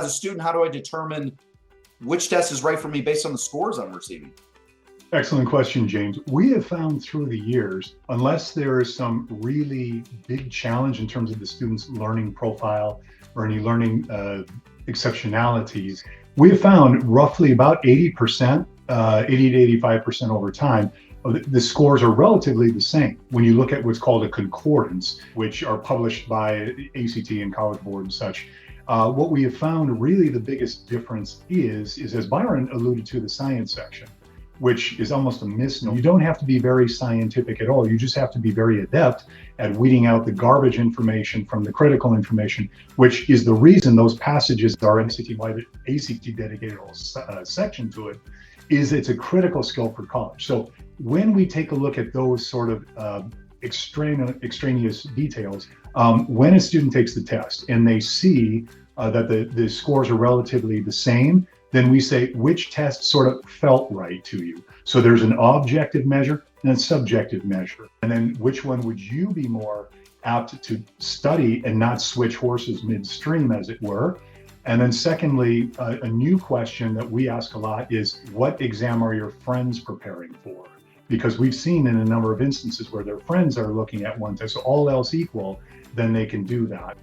a student, how do I determine which test is right for me based on the scores I'm receiving? Excellent question, James. We have found through the years, unless there is some really big challenge in terms of the student's learning profile or any learning exceptionalities, we have found roughly about 80%, 80 to 85% over time, the scores are relatively the same. When you look at what's called a concordance, which are published by ACT and College Board and such, what we have found really the biggest difference is as Byron alluded to, the science section, which is almost a misnomer. You don't have to be very scientific at all. You just have to be very adept at weeding out the garbage information from the critical information, which is the reason those passages are ACT-wide, ACT dedicated section to it, is it's a critical skill for college. So when we take a look at those sort of extraneous details, when a student takes the test and they see that the scores are relatively the same, then we say which test sort of felt right to you. So there's an objective measure and a subjective measure. And then which one would you be more apt to study and not switch horses midstream, as it were? And then secondly, a new question that we ask a lot is, what exam are your friends preparing for? Because we've seen in a number of instances where their friends are looking at one test, so all else equal, then they can do that.